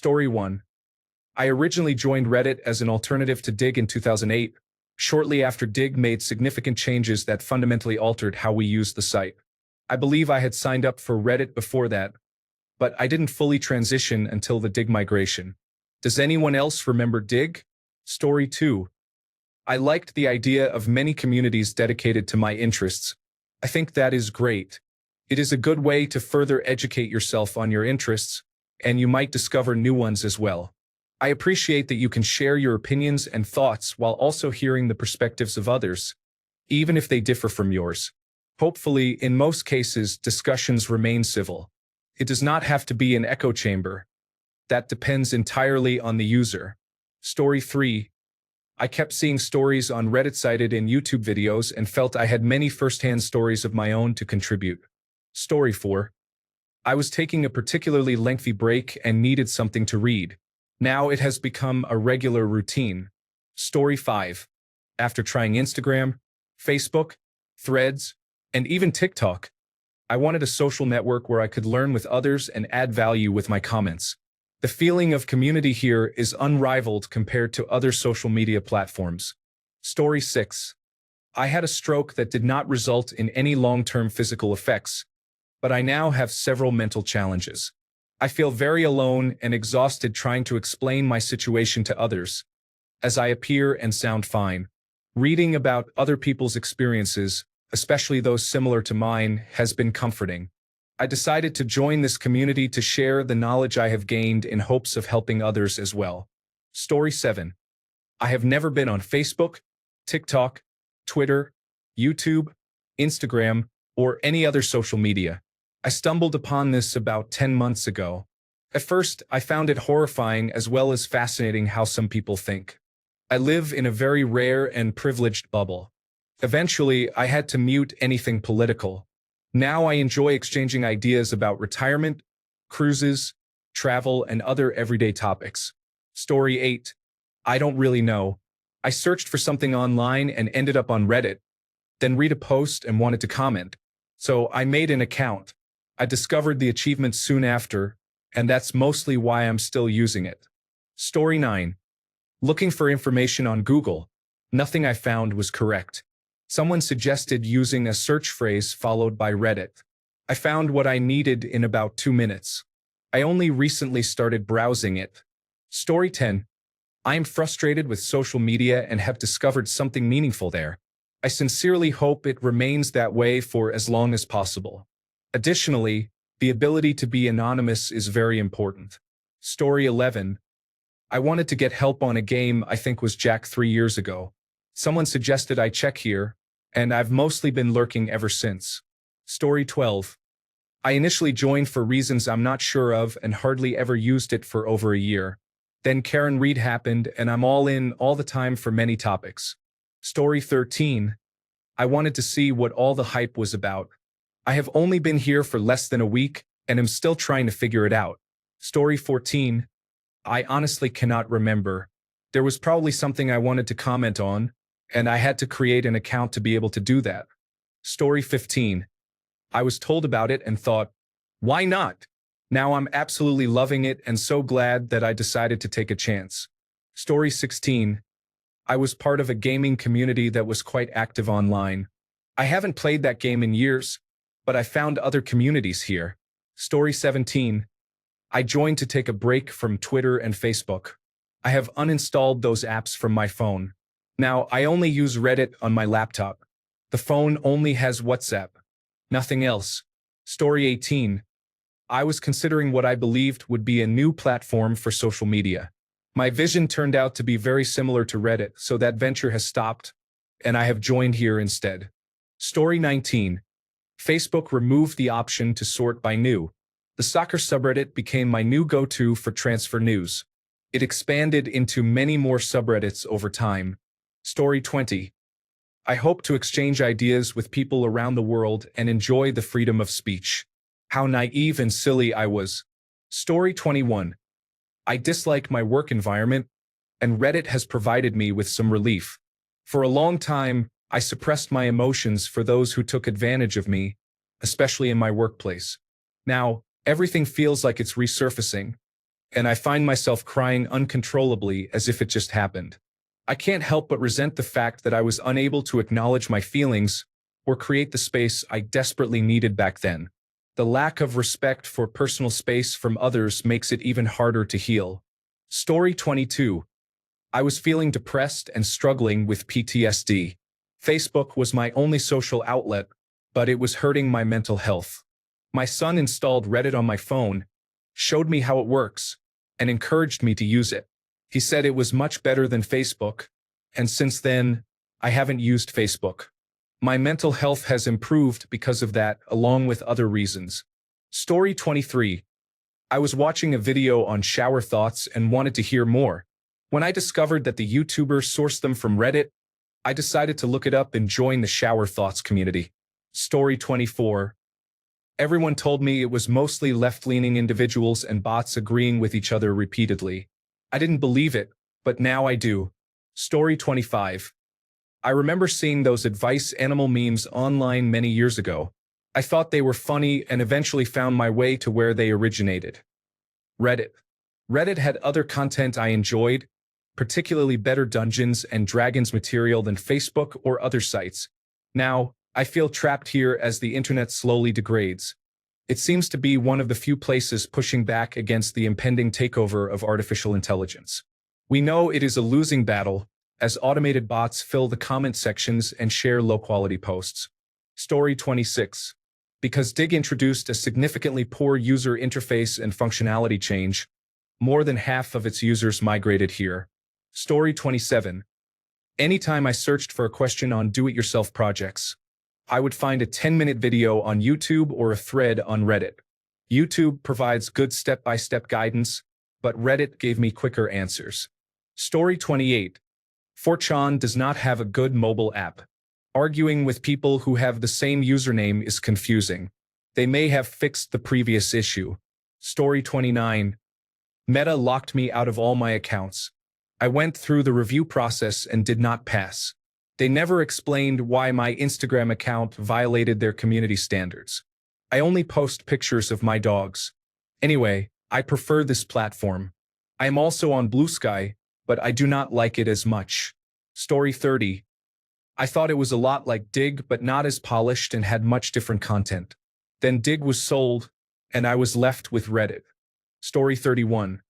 Story 1. I originally joined Reddit as an alternative to Dig in 2008, shortly after Dig made significant changes that fundamentally altered how we use the site. I believe I had signed up for Reddit before that, but I didn't fully transition until the Dig migration. Does anyone else remember Dig? Story 2. I liked the idea of many communities dedicated to my interests. I think that is great. It is a good way to further educate yourself on your interests, and you might discover new ones as well. I appreciate that you can share your opinions and thoughts while also hearing the perspectives of others, even if they differ from yours. Hopefully, in most cases, discussions remain civil. It does not have to be an echo chamber. That depends entirely on the user. Story 3. I kept seeing stories on Reddit cited in YouTube videos and felt I had many first-hand stories of my own to contribute. Story 4. I was taking a particularly lengthy break and needed something to read. Now it has become a regular routine. Story 5. After trying Instagram, Facebook, Threads, and even TikTok, I wanted a social network where I could learn with others and add value with my comments. The feeling of community here is unrivaled compared to other social media platforms. Story 6. I had a stroke that did not result in any long-term physical effects, but I now have several mental challenges. I feel very alone and exhausted trying to explain my situation to others, as I appear and sound fine. Reading about other people's experiences, especially those similar to mine, has been comforting. I decided to join this community to share the knowledge I have gained in hopes of helping others as well. Story 7. I have never been on Facebook, TikTok, Twitter, YouTube, Instagram, or any other social media. I stumbled upon this about 10 months ago. At first, I found it horrifying as well as fascinating how some people think. I live in a very rare and privileged bubble. Eventually, I had to mute anything political. Now I enjoy exchanging ideas about retirement, cruises, travel, and other everyday topics. Story 8. I don't really know. I searched for something online and ended up on Reddit, then read a post and wanted to comment. So I made an account. I discovered the achievement soon after, and that's mostly why I'm still using it. Story 9. Looking for information on Google. Nothing I found was correct. Someone suggested using a search phrase followed by Reddit. I found what I needed in about 2 minutes. I only recently started browsing it. Story 10. I am frustrated with social media and have discovered something meaningful there. I sincerely hope it remains that way for as long as possible. Additionally, the ability to be anonymous is very important. Story 11. I wanted to get help on a game I think was Jack 3 years ago. Someone suggested I check here, and I've mostly been lurking ever since. Story 12. I initially joined for reasons I'm not sure of and hardly ever used it for over a year. Then Karen Reed happened and I'm all in all the time for many topics. Story 13. I wanted to see what all the hype was about. I have only been here for less than a week and am still trying to figure it out. Story 14. I honestly cannot remember. There was probably something I wanted to comment on, and I had to create an account to be able to do that. Story 15. I was told about it and thought, why not? Now I'm absolutely loving it and so glad that I decided to take a chance. Story 16. I was part of a gaming community that was quite active online. I haven't played that game in years, but I found other communities here. Story 17. I joined to take a break from Twitter and Facebook. I have uninstalled those apps from my phone. Now, I only use Reddit on my laptop. The phone only has WhatsApp. Nothing else. Story 18. I was considering what I believed would be a new platform for social media. My vision turned out to be very similar to Reddit, so that venture has stopped, and I have joined here instead. Story 19. Facebook removed the option to sort by new. The soccer subreddit became my new go-to for transfer news. It expanded into many more subreddits over time. Story 20. I hope to exchange ideas with people around the world and enjoy the freedom of speech. How naive and silly I was. Story 21. I dislike my work environment, and Reddit has provided me with some relief. For a long time, I suppressed my emotions for those who took advantage of me, especially in my workplace. Now, everything feels like it's resurfacing, and I find myself crying uncontrollably as if it just happened. I can't help but resent the fact that I was unable to acknowledge my feelings or create the space I desperately needed back then. The lack of respect for personal space from others makes it even harder to heal. Story 22. I was feeling depressed and struggling with PTSD. Facebook was my only social outlet, but it was hurting my mental health. My son installed Reddit on my phone, showed me how it works, and encouraged me to use it. He said it was much better than Facebook, and since then, I haven't used Facebook. My mental health has improved because of that, along with other reasons. Story 23. I was watching a video on shower thoughts and wanted to hear more. When I discovered that the YouTuber sourced them from Reddit, I decided to look it up and join the shower thoughts community. Story 24. Everyone told me it was mostly left-leaning individuals and bots agreeing with each other repeatedly. I didn't believe it, but now I do. Story 25. I remember seeing those advice animal memes online many years ago. I thought they were funny and eventually found my way to where they originated. Reddit. Reddit had other content I enjoyed, particularly better Dungeons and Dragons material than Facebook or other sites. Now, I feel trapped here as the internet slowly degrades. It seems to be one of the few places pushing back against the impending takeover of artificial intelligence. We know it is a losing battle, as automated bots fill the comment sections and share low-quality posts. Story 26. Because Dig introduced a significantly poor user interface and functionality change, more than half of its users migrated here. Story 27. Anytime I searched for a question on do-it-yourself projects, I would find a 10-minute video on YouTube or a thread on Reddit. YouTube provides good step-by-step guidance, but Reddit gave me quicker answers. Story 28. 4chan does not have a good mobile app. Arguing with people who have the same username is confusing. They may have fixed the previous issue. Story 29. Meta locked me out of all my accounts. I went through the review process and did not pass. They never explained why my Instagram account violated their community standards. I only post pictures of my dogs. Anyway, I prefer this platform. I am also on Blue Sky, but I do not like it as much. Story 30. I thought it was a lot like Dig, but not as polished and had much different content. Then Dig was sold, and I was left with Reddit. Story 31.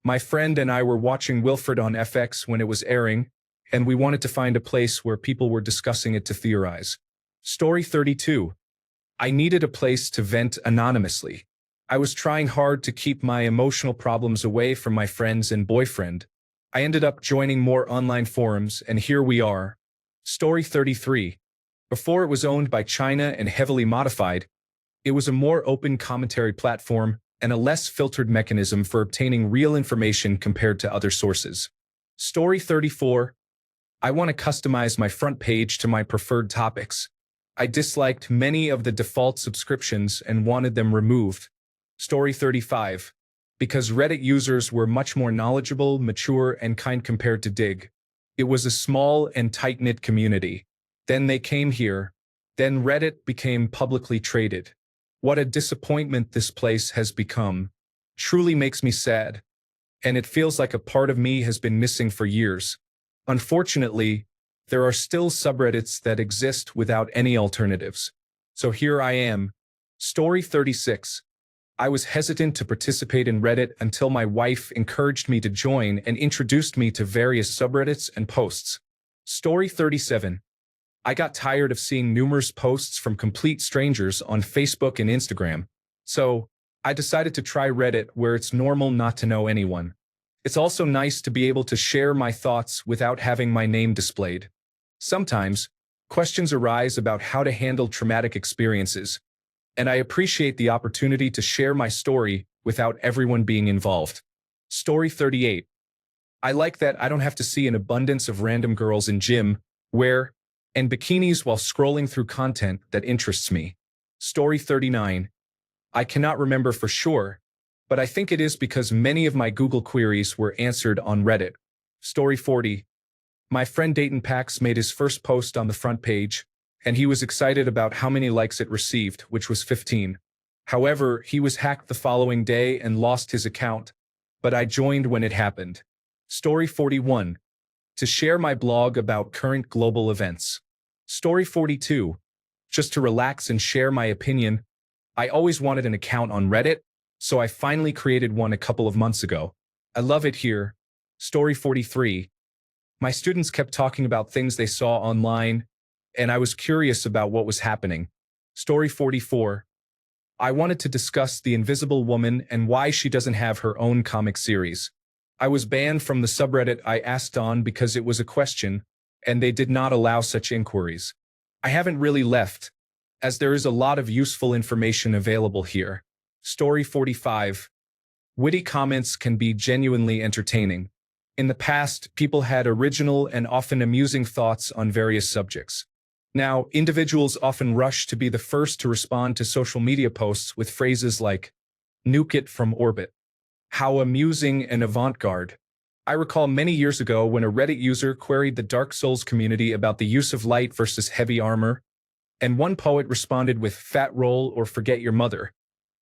My friend and I were watching Wilfred on FX when it was airing, and we wanted to find a place where people were discussing it to theorize. Story 32. I needed a place to vent anonymously. I was trying hard to keep my emotional problems away from my friends and boyfriend. I ended up joining more online forums, and here we are. Story 33. Before it was owned by China and heavily modified, it was a more open commentary platform and a less filtered mechanism for obtaining real information compared to other sources. Story 34. I want to customize my front page to my preferred topics. I disliked many of the default subscriptions and wanted them removed. Story 35. Because Reddit users were much more knowledgeable, mature, and kind compared to Dig. It was a small and tight-knit community. Then they came here. Then Reddit became publicly traded. What a disappointment this place has become. Truly makes me sad. And it feels like a part of me has been missing for years. Unfortunately, there are still subreddits that exist without any alternatives. So here I am. Story 36. I was hesitant to participate in Reddit until my wife encouraged me to join and introduced me to various subreddits and posts. Story 37. I got tired of seeing numerous posts from complete strangers on Facebook and Instagram, so I decided to try Reddit, where it's normal not to know anyone. It's also nice to be able to share my thoughts without having my name displayed. Sometimes, questions arise about how to handle traumatic experiences, and I appreciate the opportunity to share my story without everyone being involved. Story 38. I like that I don't have to see an abundance of random girls in gym, wear, and bikinis while scrolling through content that interests me. Story 39. I cannot remember for sure, but I think it is because many of my Google queries were answered on Reddit. Story 40. My friend Dayton Pax made his first post on the front page, and he was excited about how many likes it received, which was 15. However, he was hacked the following day and lost his account, but I joined when it happened. Story 41. To share my blog about current global events. Story 42. Just to relax and share my opinion. I always wanted an account on Reddit, so I finally created one a couple of months ago. I love it here. Story 43. My students kept talking about things they saw online, and I was curious about what was happening. Story 44. I wanted to discuss The Invisible Woman and why she doesn't have her own comic series. I was banned from the subreddit I asked on because it was a question, and they did not allow such inquiries. I haven't really left, as there is a lot of useful information available here. Story 45. Witty comments can be genuinely entertaining. In the past, people had original and often amusing thoughts on various subjects. Now, individuals often rush to be the first to respond to social media posts with phrases like, "Nuke it from orbit." How amusing and avant-garde. I recall many years ago when a Reddit user queried the Dark Souls community about the use of light versus heavy armor, and one poet responded with "fat roll" or "forget your mother."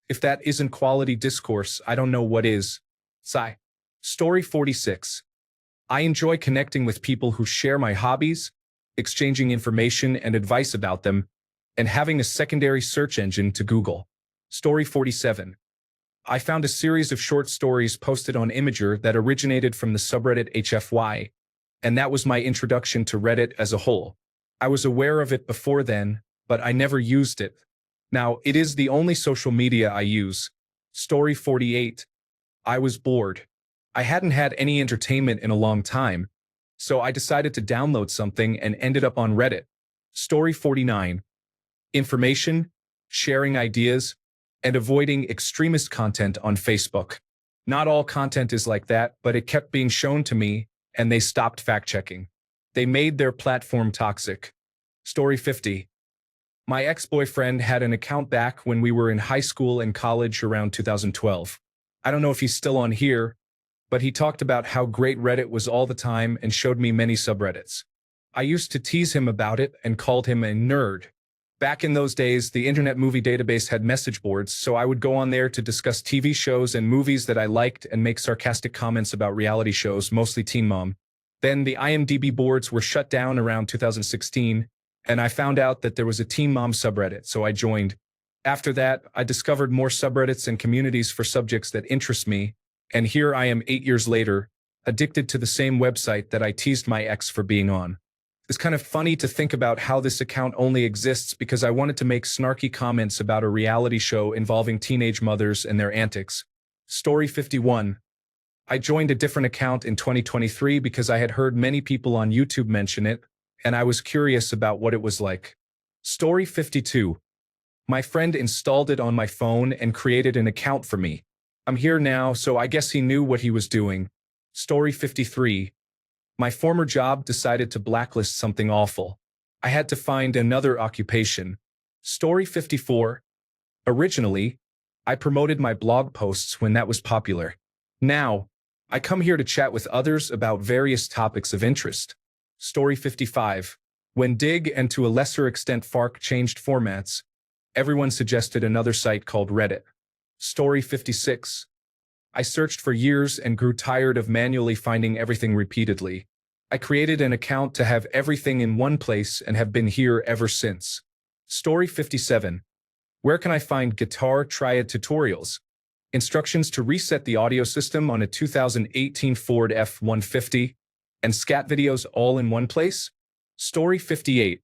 If that isn't quality discourse, I don't know what is. Sigh. Story 46. I enjoy connecting with people who share my hobbies, exchanging information and advice about them, and having a secondary search engine to Google. Story 47. I found a series of short stories posted on Imager that originated from the subreddit HFY, and that was my introduction to Reddit as a whole. I was aware of it before then, but I never used it. Now, it is the only social media I use. Story 48. I was bored. I hadn't had any entertainment in a long time, so I decided to download something and ended up on Reddit. Story 49. Information, sharing ideas, and avoiding extremist content on Facebook. Not all content is like that, but it kept being shown to me, and they stopped fact-checking. They made their platform toxic. Story 50. My ex-boyfriend had an account back when we were in high school and college around 2012. I don't know if he's still on here, but he talked about how great Reddit was all the time and showed me many subreddits. I used to tease him about it and called him a nerd. Back in those days, the Internet Movie Database had message boards, so I would go on there to discuss TV shows and movies that I liked and make sarcastic comments about reality shows, mostly Teen Mom. Then the IMDb boards were shut down around 2016, and I found out that there was a Teen Mom subreddit, so I joined. After that, I discovered more subreddits and communities for subjects that interest me, and here I am 8 years later, addicted to the same website that I teased my ex for being on. It's kind of funny to think about how this account only exists because I wanted to make snarky comments about a reality show involving teenage mothers and their antics. Story 51. I joined a different account in 2023 because I had heard many people on YouTube mention it, and I was curious about what it was like. Story 52. My friend installed it on my phone and created an account for me. I'm here now, so I guess he knew what he was doing. Story 53. My former job decided to blacklist something awful. I had to find another occupation. Story 54. Originally, I promoted my blog posts when that was popular. Now, I come here to chat with others about various topics of interest. Story 55. When Dig and to a lesser extent Fark changed formats, everyone suggested another site called Reddit. Story 56. I searched for years and grew tired of manually finding everything repeatedly. I created an account to have everything in one place and have been here ever since. Story 57. Where can I find guitar triad tutorials? Instructions to reset the audio system on a 2018 Ford F-150, and scat videos all in one place? Story 58.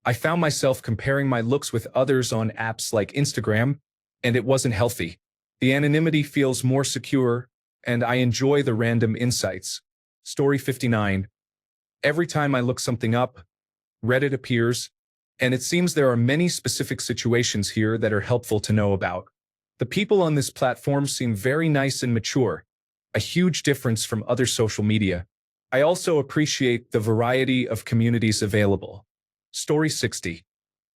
I found myself comparing my looks with others on apps like Instagram, and it wasn't healthy. The anonymity feels more secure, and I enjoy the random insights. Story 59. Every time I look something up, Reddit appears, and it seems there are many specific situations here that are helpful to know about. The people on this platform seem very nice and mature, a huge difference from other social media. I also appreciate the variety of communities available. Story 60.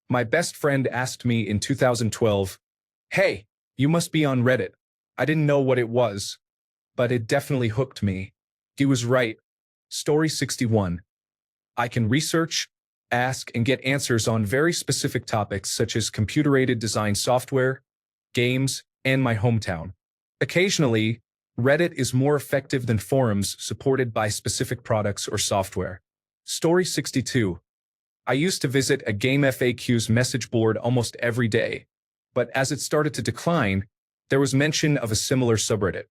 My best friend asked me in 2012, "Hey, you must be on Reddit." I didn't know what it was, but it definitely hooked me. He was right. Story 61. I can research, ask, and get answers on very specific topics such as computer-aided design software, games, and my hometown. Occasionally, Reddit is more effective than forums supported by specific products or software. Story 62. I used to visit a game FAQs message board almost every day, but as it started to decline, there was mention of a similar subreddit.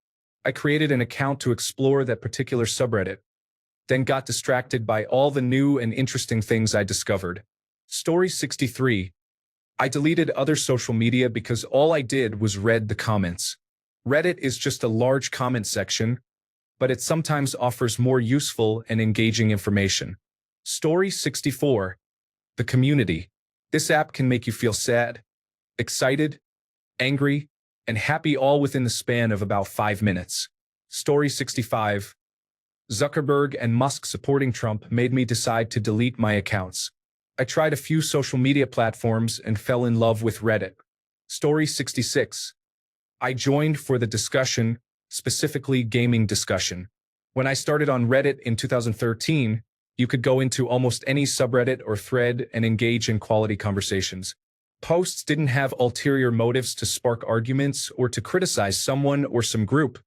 I created an account to explore that particular subreddit, then got distracted by all the new and interesting things I discovered. Story 63. I deleted other social media because all I did was read the comments. Reddit is just a large comment section, but it sometimes offers more useful and engaging information. Story 64. The community. This app can make you feel sad, excited, angry, and happy all within the span of about 5 minutes. Story 65. Zuckerberg and Musk supporting Trump made me decide to delete my accounts. I tried a few social media platforms and fell in love with Reddit. Story 66. I joined for the discussion, specifically gaming discussion. When I started on Reddit in 2013, you could go into almost any subreddit or thread and engage in quality conversations. Posts didn't have ulterior motives to spark arguments or to criticize someone or some group.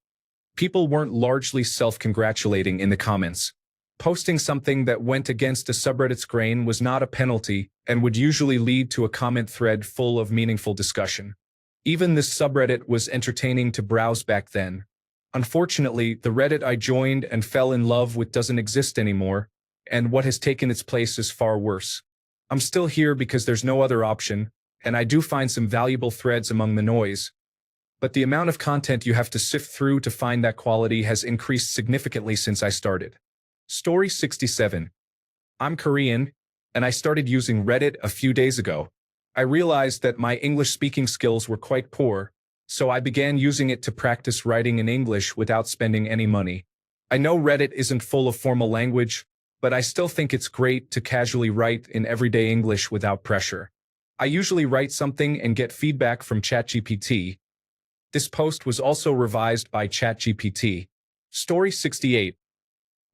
People weren't largely self-congratulating in the comments. Posting something that went against a subreddit's grain was not a penalty and would usually lead to a comment thread full of meaningful discussion. Even this subreddit was entertaining to browse back then. Unfortunately, the Reddit I joined and fell in love with doesn't exist anymore, and what has taken its place is far worse. I'm still here because there's no other option, and I do find some valuable threads among the noise. But the amount of content you have to sift through to find that quality has increased significantly since I started. Story 67. I'm Korean, and I started using Reddit a few days ago. I realized that my English speaking skills were quite poor, so I began using it to practice writing in English without spending any money. I know Reddit isn't full of formal language, but I still think it's great to casually write in everyday English without pressure. I usually write something and get feedback from ChatGPT. This post was also revised by ChatGPT. Story 68.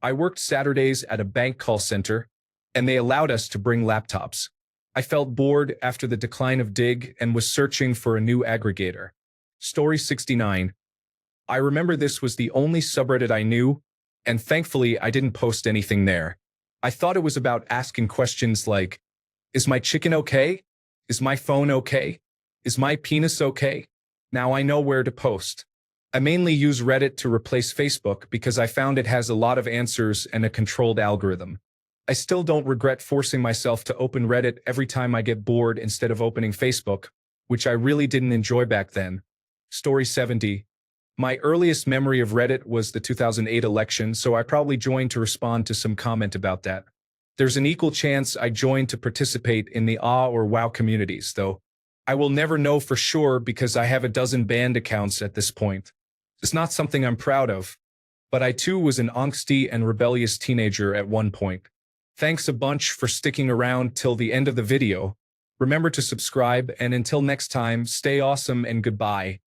I worked Saturdays at a bank call center, and they allowed us to bring laptops. I felt bored after the decline of Dig and was searching for a new aggregator. Story 69. I remember this was the only subreddit I knew, and thankfully I didn't post anything there. I thought it was about asking questions like, is my chicken okay? Is my phone okay? Is my penis okay? Now I know where to post. I mainly use Reddit to replace Facebook because I found it has a lot of answers and a controlled algorithm. I still don't regret forcing myself to open Reddit every time I get bored instead of opening Facebook, which I really didn't enjoy back then. Story 70. My earliest memory of Reddit was the 2008 election, so I probably joined to respond to some comment about that. There's an equal chance I joined to participate in the AH or WoW communities, though I will never know for sure because I have a dozen banned accounts at this point. It's not something I'm proud of, but I too was an angsty and rebellious teenager at one point. Thanks a bunch for sticking around till the end of the video. Remember to subscribe, and until next time, stay awesome and goodbye.